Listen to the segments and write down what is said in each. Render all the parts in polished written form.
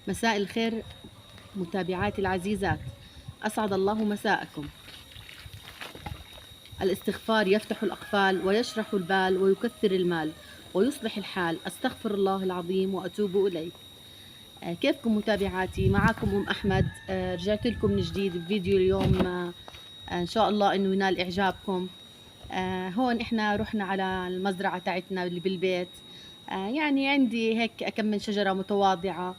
مساء الخير متابعاتي العزيزات، أسعد الله مساءكم. الاستغفار يفتح الأقفال ويشرح البال ويكثر المال ويصلح الحال. أستغفر الله العظيم وأتوب إليه. كيفكم متابعاتي؟ معكم أحمد. رجعت لكم من جديد بفيديو اليوم. إن شاء الله إنه ينال إعجابكم. هون إحنا رحنا على المزرعة تاعتنا اللي بالبيت. يعني عندي هيك كم من شجرة متواضعة.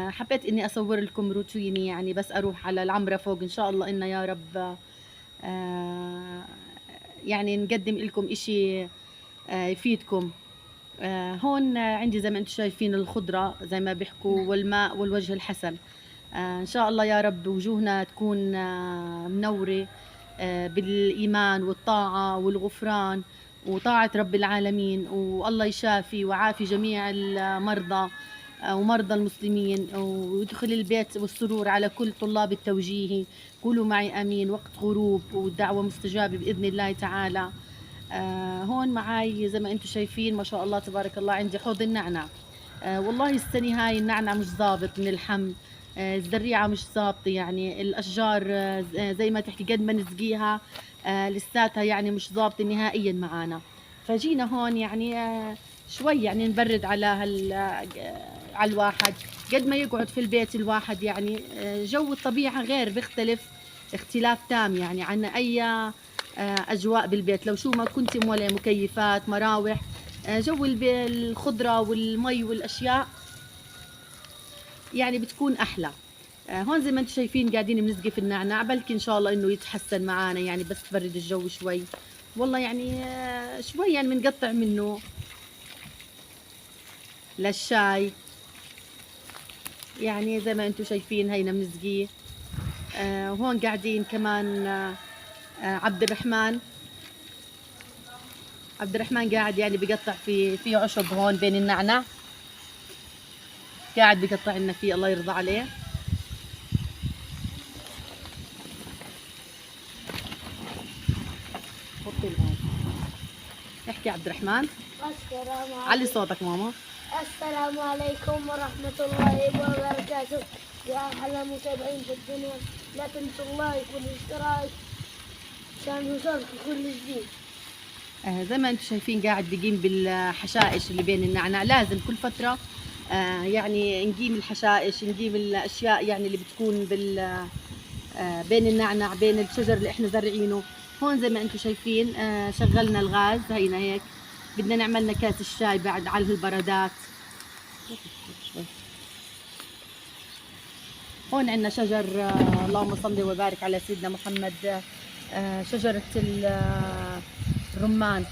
حبيت إني أصور لكم روتيني، يعني بس أروح على العمرة فوق إن شاء الله إنه يا رب يعني نقدم لكم إشي يفيدكم. هون عندي زي ما انتم شايفين الخضرة زي ما بيحكوا، والماء والوجه الحسن. إن شاء الله يا رب وجوهنا تكون منورة بالإيمان والطاعة والغفران وطاعة رب العالمين، والله يشافي وعافي جميع المرضى ومرضى المسلمين، ويدخل البيت والسرور على كل طلاب التوجيهي. قولوا معي آمين. وقت غروب والدعوة مستجابة بإذن الله تعالى. هون معاي زي ما انتم شايفين ما شاء الله تبارك الله عندي حوض النعنع. والله السنة هاي النعنع مش ظابط من الحم. الزريعة مش ظابطة، يعني الأشجار زي ما تحكي قد ما نسقيها لساتها يعني مش ظابطة نهائيا معانا. فجينا هون يعني شوي يعني نبرد على على الواحد. قد ما يقعد في البيت الواحد يعني جو الطبيعة غير، بيختلف اختلاف تام يعني عن أي أجواء بالبيت. لو شو ما كنت ولا مكيفات مراوح، جو الخضرة والمي والأشياء يعني بتكون أحلى. هون زي ما انتم شايفين قاعدين بنسقي في النعناع، بلكي إن شاء الله إنه يتحسن معانا يعني، بس تبرد الجو شوي. والله يعني شوي يعني بنقطع منه للشاي، يعني زي ما انتم شايفين هينا بنسقيه. وهون قاعدين كمان عبد الرحمن قاعد يعني بقطع في عشب هون بين النعنع، قاعد بقطع لنا فيه الله يرضى عليه. احكي عبد الرحمن. السلام عليكم. علي صوتك ماما. السلام عليكم ورحمة الله وبركاته. يا أحلى متابعين في الدنيا، لا تنسوا اللايك والاشتراك عشان يوصلكم كل جديد. زي ما انتم شايفين قاعد بقيم بالحشائش اللي بين النعناع. لازم كل فترة يعني نقيم الحشائش، نقيم الأشياء يعني اللي بتكون بين النعنع بين الشجر اللي احنا زارعينه. هون زي ما انتم شايفين شغلنا الغاز هينا هيك، بدنا نعمل لنا كاس الشاي بعد على البرادات. هون عندنا شجر اللهم صل وبارك على سيدنا محمد. شجرة الرمان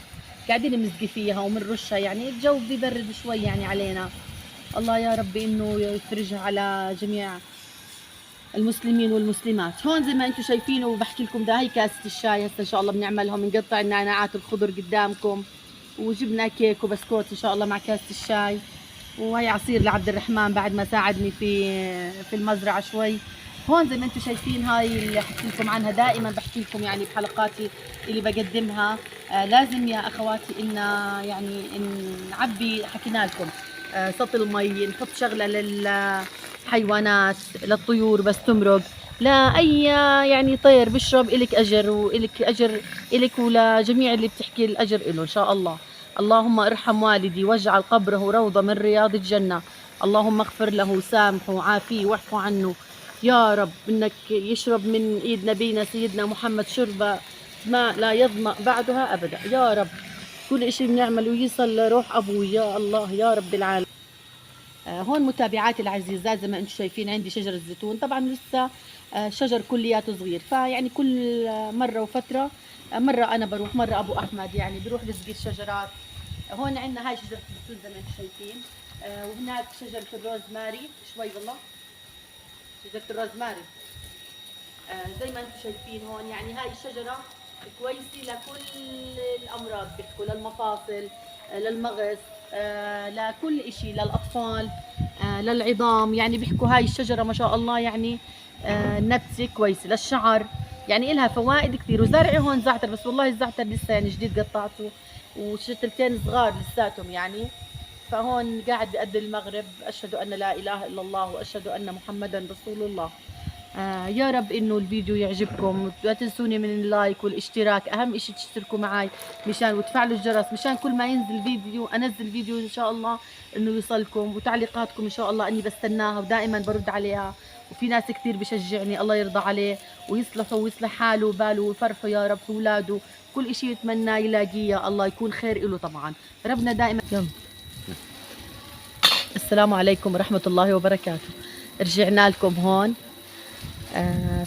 قاعدين بنسقي فيها ومنرشها، يعني الجو بيبرد شوي يعني علينا. الله يا رب انه يفرجها على جميع المسلمين والمسلمات. هون زي ما انتم شايفين وبحكي لكم ده هي كاسة الشاي. هسه ان شاء الله بنعملها، بنقطع النعناعات الخضر قدامكم، وجبنا كيك وبسكوت ان شاء الله مع كاسة الشاي. وهي عصير لعبد الرحمن بعد ما ساعدني في المزرعة شوي. هون زي ما انتم شايفين هاي اللي حكي لكم عنها دائما، بحكي لكم يعني بحلقاتي اللي بقدمها. لازم يا اخواتي ان يعني نعبي، حكينا لكم سطل المي، نحط شغله للحيوانات للطيور بس تمرق، لا اي يعني طير بيشرب الك اجر، والك اجر الك ولجميع اللي بتحكي الاجر له ان شاء الله. اللهم ارحم والدي واجعل قبره روضة من رياض الجنة. اللهم اغفر له وسامحه وعافيه واعفو عنه يا رب. انك يشرب من ايد نبينا سيدنا محمد شربة ماء لا يظمأ بعدها ابدا يا رب. كل اشي بنعمله يصل لروح ابوي يا الله يا رب العالمين. هون متابعاتي العزيزات زي ما انتم شايفين عندي شجر الزيتون. طبعا لسه شجر كلياته صغير، فيعني كل مرة وفترة مرة انا بروح مرة ابو احمد يعني بروح بسقي الشجرات. هون عندنا هاي شجرة الزيتون زي ما انتم شايفين، وهناك شجرة الروزماري شوي والله، شجرة الروزماري زي ما انتم شايفين هون. يعني هاي الشجرة كويسة لكل الأمراض، بيحكوا للمفاصل للمغص لكل إشي، للأطفال للعظام. يعني بيحكوا هاي الشجرة ما شاء الله يعني نبتة كويسة للشعر، يعني إلها فوائد كثير. وزارعي هون زعتر، بس والله الزعتر لسه يعني جديد قطعته، وشتلتين صغار لساتهم يعني فهون قاعد بأذن المغرب، أشهد أن لا إله إلا الله وأشهد أن محمدا رسول الله. يا رب إنه الفيديو يعجبكم، لا تنسوني من اللايك والاشتراك، أهم إشي تشتركوا معي مشان وتفعلوا الجرس مشان كل ما ينزل فيديو أنزل فيديو إن شاء الله إنه يوصلكم، وتعليقاتكم إن شاء الله إني بستناها ودائما برد عليها، وفي ناس كثير بشجعني الله يرضى عليه ويصلحه ويصلح حاله وباله ويفرحه يا رب في أولاده، كل إشي يتمناه يلاقيه الله يكون خير له طبعا، ربنا دائما. السلام عليكم ورحمة الله وبركاته. رجعنا لكم هون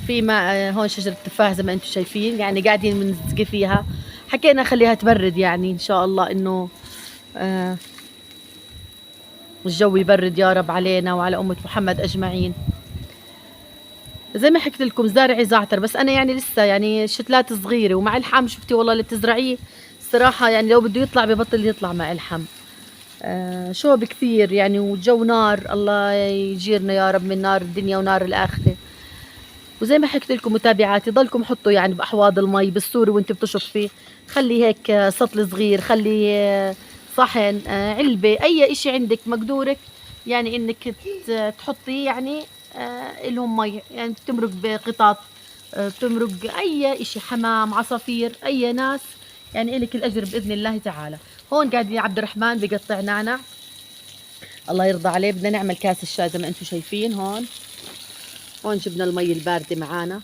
في ما هون شجرة تفاح زي ما انتم شايفين، يعني قاعدين بنسقي فيها، حكينا خليها تبرد يعني ان شاء الله انه الجو يبرد يا رب علينا وعلى أمة محمد أجمعين. زي ما حكيت لكم زارعي زعتر، بس أنا يعني لسه يعني شتلات صغيرة ومع الحم شفتي والله اللي بتزرعيه صراحة يعني لو بده يطلع ببطل يطلع مع الحم. شوب كثير يعني وجو نار، الله يجيرنا يا رب من نار الدنيا ونار الآخرة. وزي ما حكيت لكم متابعاتي ضلكم حطوا يعني بأحواض المي بالسوري وانت بتشطفي، خلي هيك سطل صغير، خلي صحن علبة أي إشي عندك مقدورك يعني إنك تحطي يعني لهم مي، يعني بتمرق بقطط بتمرق أي إشي، حمام عصافير أي ناس، يعني إلك الأجر بإذن الله تعالى. هون قاعد عبد الرحمن بقطع نعنع الله يرضى عليه، بدنا نعمل كاس الشاي زي ما انتم شايفين. هون جبنا المي الباردة معانا،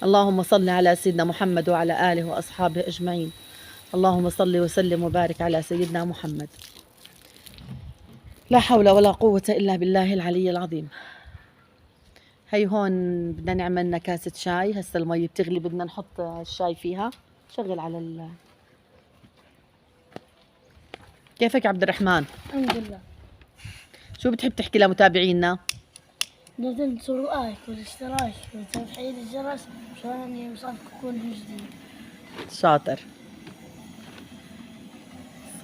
اللهم صل على سيدنا محمد وعلى آله وأصحابه أجمعين. اللهم صل وسلم وبارك على سيدنا محمد. لا حول ولا قوة إلا بالله العلي العظيم. هي هون بدنا نعمل لنا كاسة شاي، هسه المي بتغلي بدنا نحط الشاي فيها. شغل على كيفك عبد الرحمن؟ الحمد لله. شو بتحب تحكي لمتابعينا؟ لا تنسوا اللايك والاشتراك وتفعيل الجرس مشان يوصلكم كل جديد. شاطر.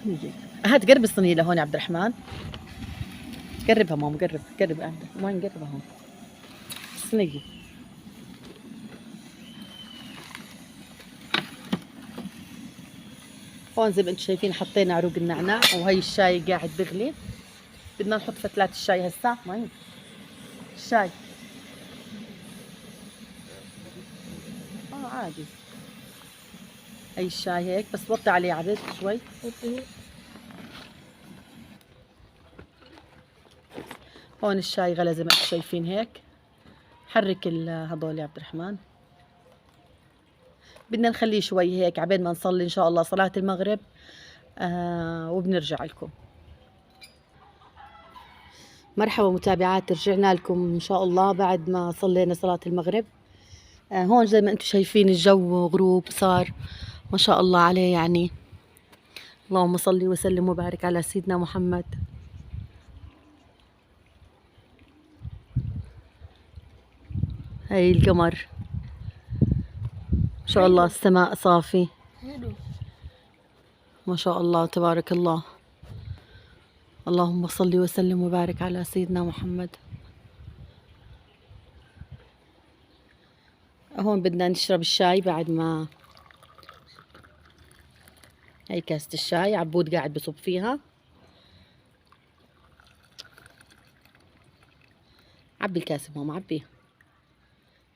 صينية هات قرب الصينية لهون يا عبد الرحمن، قربها ماما، قرب عندك، وين قربها هون الصينية. هون زي ما انتم شايفين حطينا عروق النعناع، وهي الشاي قاعد بغلي، بدنا نحط فتلات الشاي هسا. وين الشاي؟ عادي، هي الشاي هيك بس وطي عليه عبد شوي. هون الشاي غلى زي ما انتم شايفين هيك، حرك هذول يا عبد الرحمن. بدنا نخليه شوي هيك عبين ما نصلي ان شاء الله صلاة المغرب وبنرجع لكم. مرحبا متابعات، رجعنا لكم ان شاء الله بعد ما صلينا صلاة المغرب. هون زي ما انتم شايفين الجو غروب صار ما شاء الله عليه، يعني اللهم صل وسلم وبارك على سيدنا محمد. هاي القمر ما شاء الله، السماء صافي ما شاء الله تبارك الله. اللهم صل وسلم وبارك على سيدنا محمد. هون بدنا نشرب الشاي بعد ما هي كاسة الشاي عبود قاعد بصب فيها. عبي الكاسة ماما عبيها،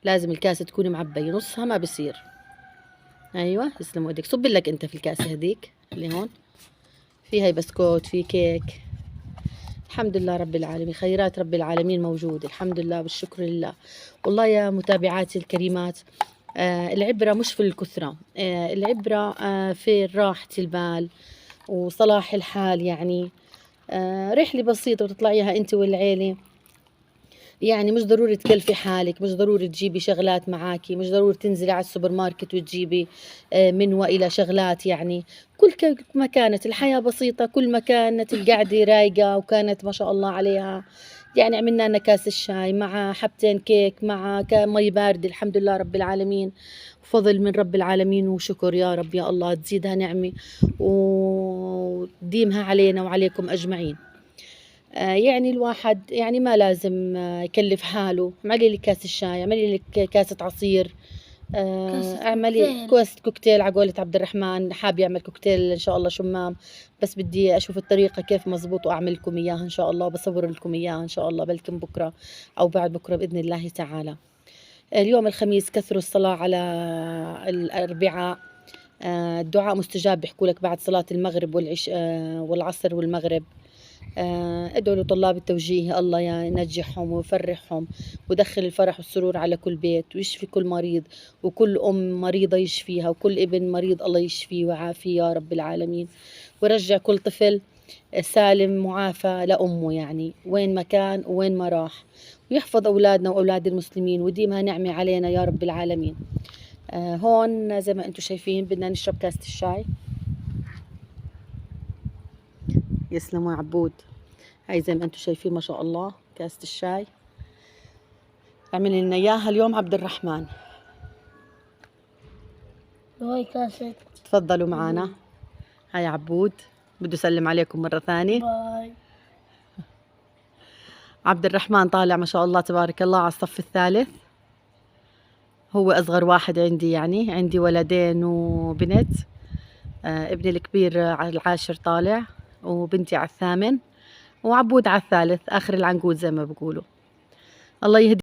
لازم الكاسة تكون معبية، نصها ما بصير. ايوه يسلموا ايدك، صب لك انت في الكاسة هذيك اللي هون، فيها بسكوت في كيك. الحمد لله رب العالمين، خيرات رب العالمين موجودة، الحمد لله والشكر لله. والله يا متابعاتي الكريمات العبرة مش في الكثرة، العبرة في راحة البال وصلاح الحال، يعني رحلة بسيطة وتطلعيها انت والعيلة، يعني مش ضروري تكلفي حالك، مش ضروري تجيبي شغلات معاكي، مش ضروري تنزلي على السوبر ماركت وتجيبي من وإلى شغلات، يعني كل ما كانت الحياة بسيطة، كل ما كانت القعدة رايقة وكانت ما شاء الله عليها. يعني عملنا لنا كاس الشاي مع حبتين كيك مع مي باردة، الحمد لله رب العالمين، فضل من رب العالمين وشكر يا رب يا الله تزيدها نعمة وديمها علينا وعليكم أجمعين. يعني الواحد يعني ما لازم يكلف حاله، اعملي لك كاس الشاي، اعملي لك كاسة عصير، كاسة اعملي كوكتيل. كوست كوكتيل على قولة عبد الرحمن، حاب يعمل كوكتيل ان شاء الله شمام، بس بدي اشوف الطريقة كيف مزبوط واعمل لكم اياها ان شاء الله، وبصور لكم اياها ان شاء الله بلكم بكرة او بعد بكرة باذن الله تعالى. اليوم الخميس كثروا الصلاة على الاربعاء، الدعاء مستجاب بيحكوا لك بعد صلاة المغرب والعصر والمغرب. ادعوا لطلاب التوجيه الله ينجحهم ويفرحهم ويدخل الفرح والسرور على كل بيت، ويشفي كل مريض، وكل أم مريضة يشفيها، وكل ابن مريض الله يشفيه ويعافيه يا رب العالمين، ويرجع كل طفل سالم معافى لأمه يعني وين ما كان وين ما راح، ويحفظ أولادنا وأولاد المسلمين وديمها نعمة علينا يا رب العالمين. هون زي ما انتم شايفين بدنا نشرب كاسة الشاي. يسلموا يا عبود. هاي زي ما انتم شايفين ما شاء الله كاسة الشاي عمل لنا اياها اليوم عبد الرحمن. وهي كاسة. تفضلوا معنا. هاي عبود بده يسلم عليكم مرة ثانية. باي. عبد الرحمن طالع ما شاء الله تبارك الله على الصف الثالث، هو أصغر واحد عندي، يعني عندي ولدين وبنت. ابني الكبير على العاشر طالع، وبنتي على الثامن، وعبود على الثالث آخر العنقود زي ما بقولوا. الله يهدي